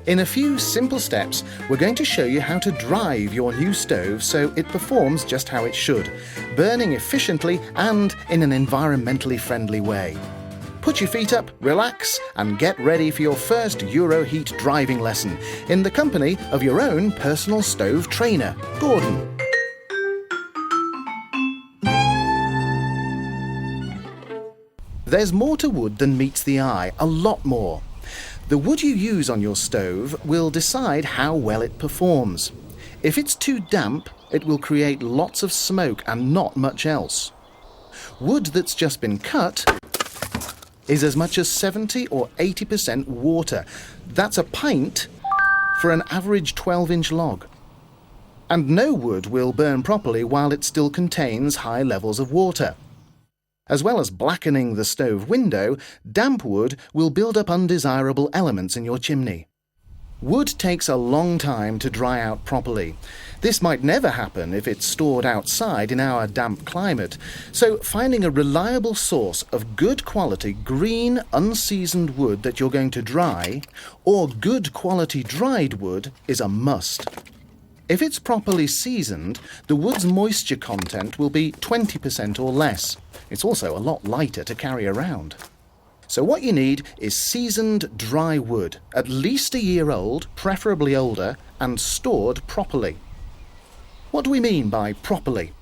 In a few simple steps, we're going to show you how to drive your new stove so it performs just how it should, burning efficiently and in an environmentally friendly way. Put your feet up, relax, and get ready for your first Euroheat driving lesson in the company of your own personal stove trainer, Gordon. There's more to wood than meets the eye, a lot more. The wood you use on your stove will decide how well it performs. If it's too damp, it will create lots of smoke and not much else. Wood that's just been cut is as much as 70 or 80% water. That's a pint for an average 12-inch log. And no wood will burn properly while it still contains high levels of water. As well as blackening the stove window, damp wood will build up undesirable elements in your chimney. Wood takes a long time to dry out properly. This might never happen if it's stored outside in our damp climate, so finding a reliable source of good quality green, unseasoned wood that you're going to dry, or good quality dried wood, is a must. If it's properly seasoned, the wood's moisture content will be 20% or less. It's also a lot lighter to carry around. So what you need is seasoned dry wood, at least a year old, preferably older, and stored properly. What do we mean by properly?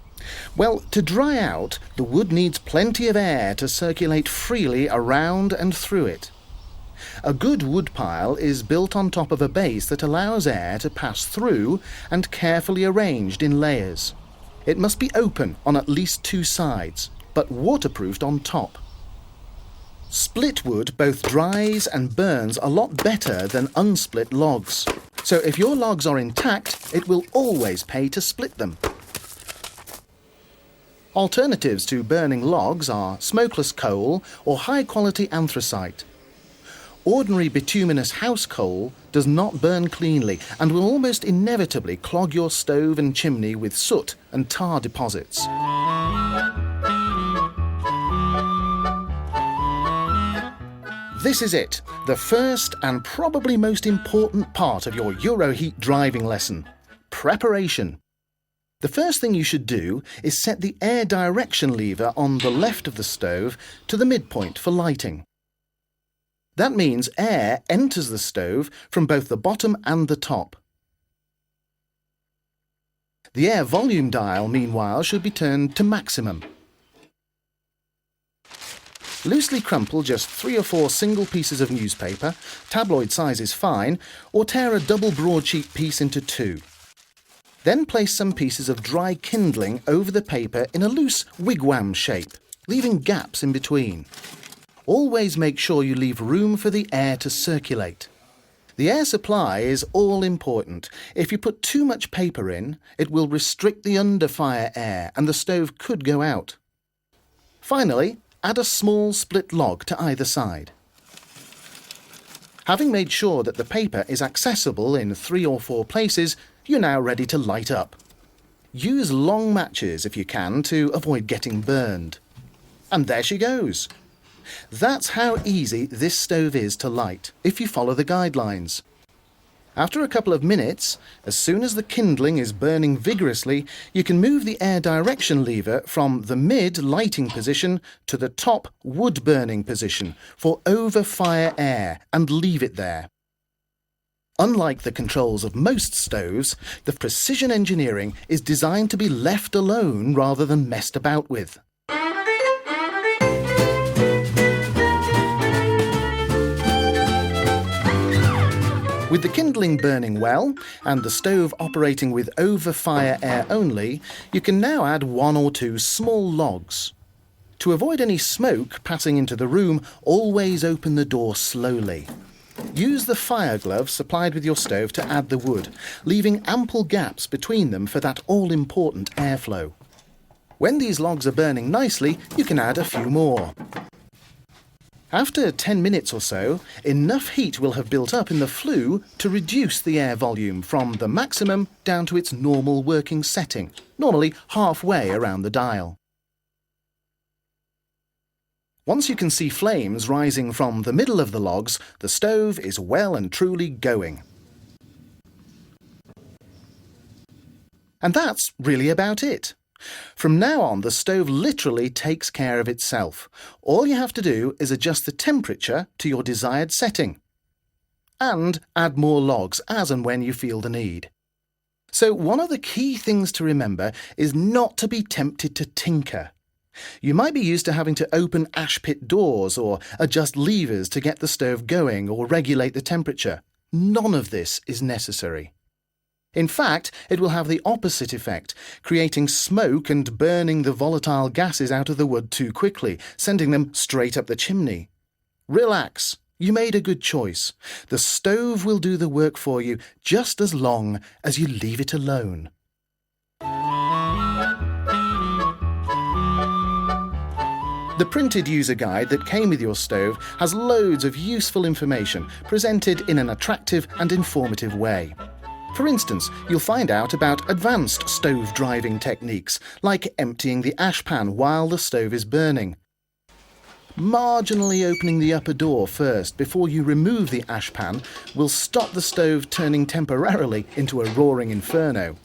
Well, to dry out, the wood needs plenty of air to circulate freely around and through it. A good wood pile is built on top of a base that allows air to pass through and carefully arranged in layers. It must be open on at least two sides, but waterproofed on top. Split wood both dries and burns a lot better than unsplit logs. So if your logs are intact, it will always pay to split them. Alternatives to burning logs are smokeless coal or high-quality anthracite. Ordinary bituminous house coal does not burn cleanly and will almost inevitably clog your stove and chimney with soot and tar deposits. This is it, the first and probably most important part of your Euroheat driving lesson: preparation. The first thing you should do is set the air direction lever on the left of the stove to the midpoint for lighting. That means air enters the stove from both the bottom and the top. The air volume dial, meanwhile, should be turned to maximum. Loosely crumple just 3 or 4 single pieces of newspaper, tabloid size is fine, or tear a double broadsheet piece into 2. Then place some pieces of dry kindling over the paper in a loose wigwam shape, leaving gaps in between. Always make sure you leave room for the air to circulate. The air supply is all important. If you put too much paper in, it will restrict the under-fire air and the stove could go out. Finally, add a small split log to either side. Having made sure that the paper is accessible in 3 or 4 places, you're now ready to light up. Use long matches if you can to avoid getting burned. And there she goes. That's how easy this stove is to light, if you follow the guidelines. After a couple of minutes, as soon as the kindling is burning vigorously, you can move the air direction lever from the mid-lighting position to the top wood-burning position for over-fire air and leave it there. Unlike the controls of most stoves, the precision engineering is designed to be left alone rather than messed about with. With the kindling burning well and the stove operating with over-fire air only, you can now add 1 or 2 small logs. To avoid any smoke passing into the room, always open the door slowly. Use the fire glove supplied with your stove to add the wood, leaving ample gaps between them for that all-important airflow. When these logs are burning nicely, you can add a few more. After 10 minutes or so, enough heat will have built up in the flue to reduce the air volume from the maximum down to its normal working setting, normally halfway around the dial. Once you can see flames rising from the middle of the logs, the stove is well and truly going. And that's really about it. From now on, the stove literally takes care of itself. All you have to do is adjust the temperature to your desired setting. And add more logs as and when you feel the need. So one of the key things to remember is not to be tempted to tinker. You might be used to having to open ash pit doors or adjust levers to get the stove going or regulate the temperature. None of this is necessary. In fact, it will have the opposite effect, creating smoke and burning the volatile gases out of the wood too quickly, sending them straight up the chimney. Relax. You made a good choice. The stove will do the work for you just as long as you leave it alone. The printed user guide that came with your stove has loads of useful information presented in an attractive and informative way. For instance, you'll find out about advanced stove driving techniques, like emptying the ash pan while the stove is burning. Marginally opening the upper door first before you remove the ash pan will stop the stove turning temporarily into a roaring inferno.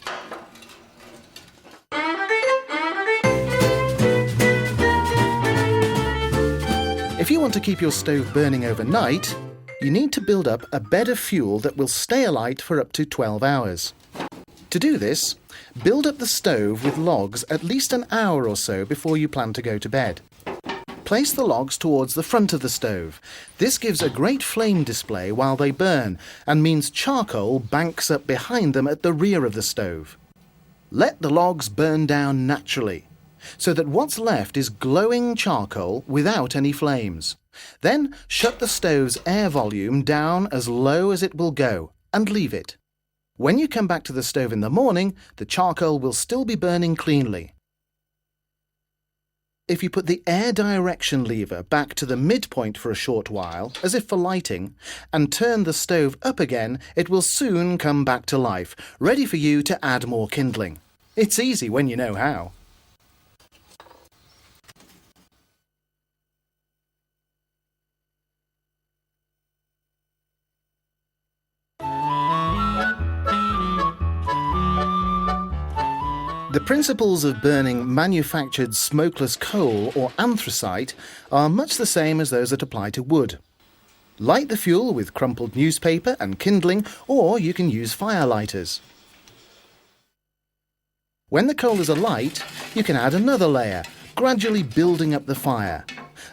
If you want to keep your stove burning overnight, you need to build up a bed of fuel that will stay alight for up to 12 hours. To do this, build up the stove with logs at least an hour or so before you plan to go to bed. Place the logs towards the front of the stove. This gives a great flame display while they burn and means charcoal banks up behind them at the rear of the stove. Let the logs burn down naturally, so that what's left is glowing charcoal without any flames. Then shut the stove's air volume down as low as it will go and leave it. When you come back to the stove in the morning, the charcoal will still be burning cleanly. If you put the air direction lever back to the midpoint for a short while, as if for lighting, and turn the stove up again, it will soon come back to life, ready for you to add more kindling. It's easy when you know how. The principles of burning manufactured smokeless coal or anthracite are much the same as those that apply to wood. Light the fuel with crumpled newspaper and kindling, or you can use firelighters. When the coal is alight, you can add another layer, gradually building up the fire,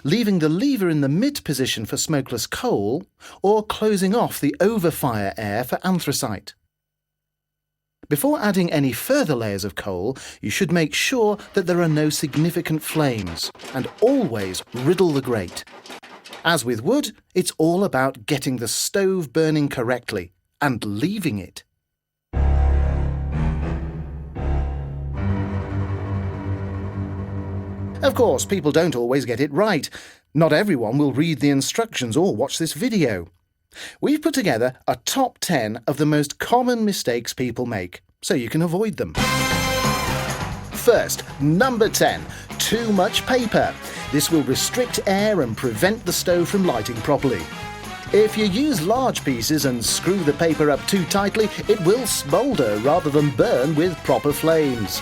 leaving the lever in the mid position for smokeless coal, or closing off the overfire air for anthracite. Before adding any further layers of coal, you should make sure that there are no significant flames, and always riddle the grate. As with wood, it's all about getting the stove burning correctly and leaving it. Of course, people don't always get it right. Not everyone will read the instructions or watch this video. We've put together a top 10 of the most common mistakes people make, so you can avoid them. First, number 10, too much paper. This will restrict air and prevent the stove from lighting properly. If you use large pieces and screw the paper up too tightly, it will smoulder rather than burn with proper flames.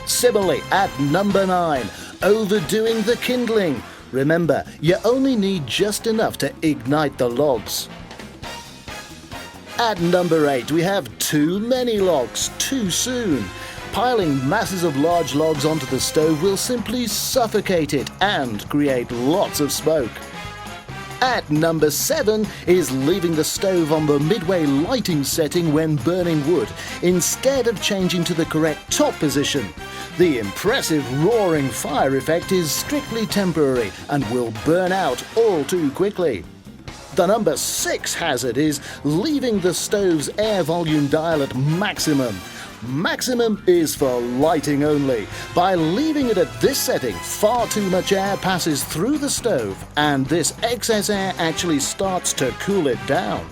Similarly, at number 9, overdoing the kindling. Remember, you only need just enough to ignite the logs. At number 8, we have too many logs too soon. Piling masses of large logs onto the stove will simply suffocate it and create lots of smoke. At number 7 is leaving the stove on the midway lighting setting when burning wood, instead of changing to the correct top position. The impressive roaring fire effect is strictly temporary and will burn out all too quickly. The number 6 hazard is leaving the stove's air volume dial at maximum. Maximum is for lighting only. By leaving it at this setting, far too much air passes through the stove, and this excess air actually starts to cool it down.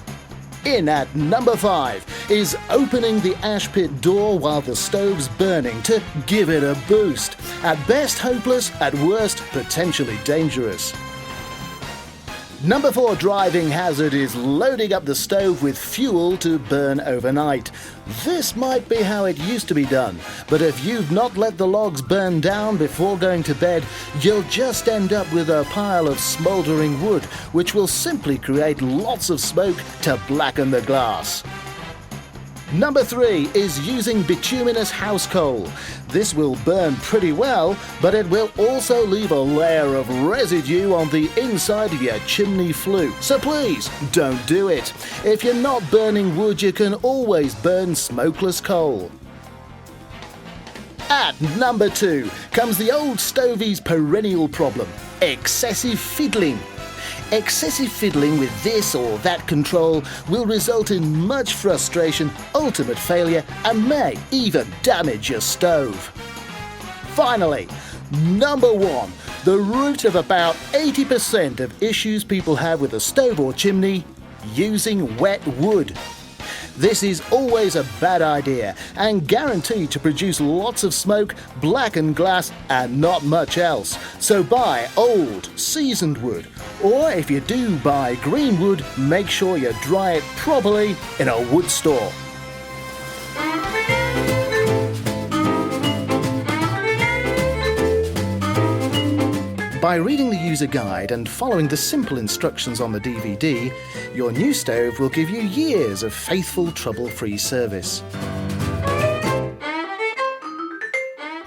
In at number 5 is opening the ash pit door while the stove's burning to give it a boost. At best hopeless, at worst potentially dangerous. Number 4 driving hazard is loading up the stove with fuel to burn overnight. This might be how it used to be done, but if you've not let the logs burn down before going to bed, you'll just end up with a pile of smouldering wood, which will simply create lots of smoke to blacken the glass. Number 3 is using bituminous house coal. This will burn pretty well, but it will also leave a layer of residue on the inside of your chimney flue. So please, don't do it. If you're not burning wood, you can always burn smokeless coal. At number 2 comes the old stovey's perennial problem: excessive fiddling. Excessive fiddling with this or that control will result in much frustration, ultimate failure, and may even damage your stove. Finally, number 1, the root of about 80% of issues people have with a stove or chimney: using wet wood. This is always a bad idea and guaranteed to produce lots of smoke, blackened glass, and not much else. So buy old, seasoned wood, or if you do buy green wood, make sure you dry it properly in a wood store. By reading the user guide and following the simple instructions on the DVD, your new stove will give you years of faithful, trouble-free service.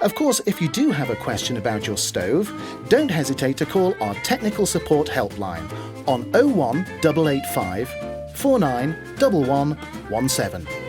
Of course, if you do have a question about your stove, don't hesitate to call our technical support helpline on 01885 491117.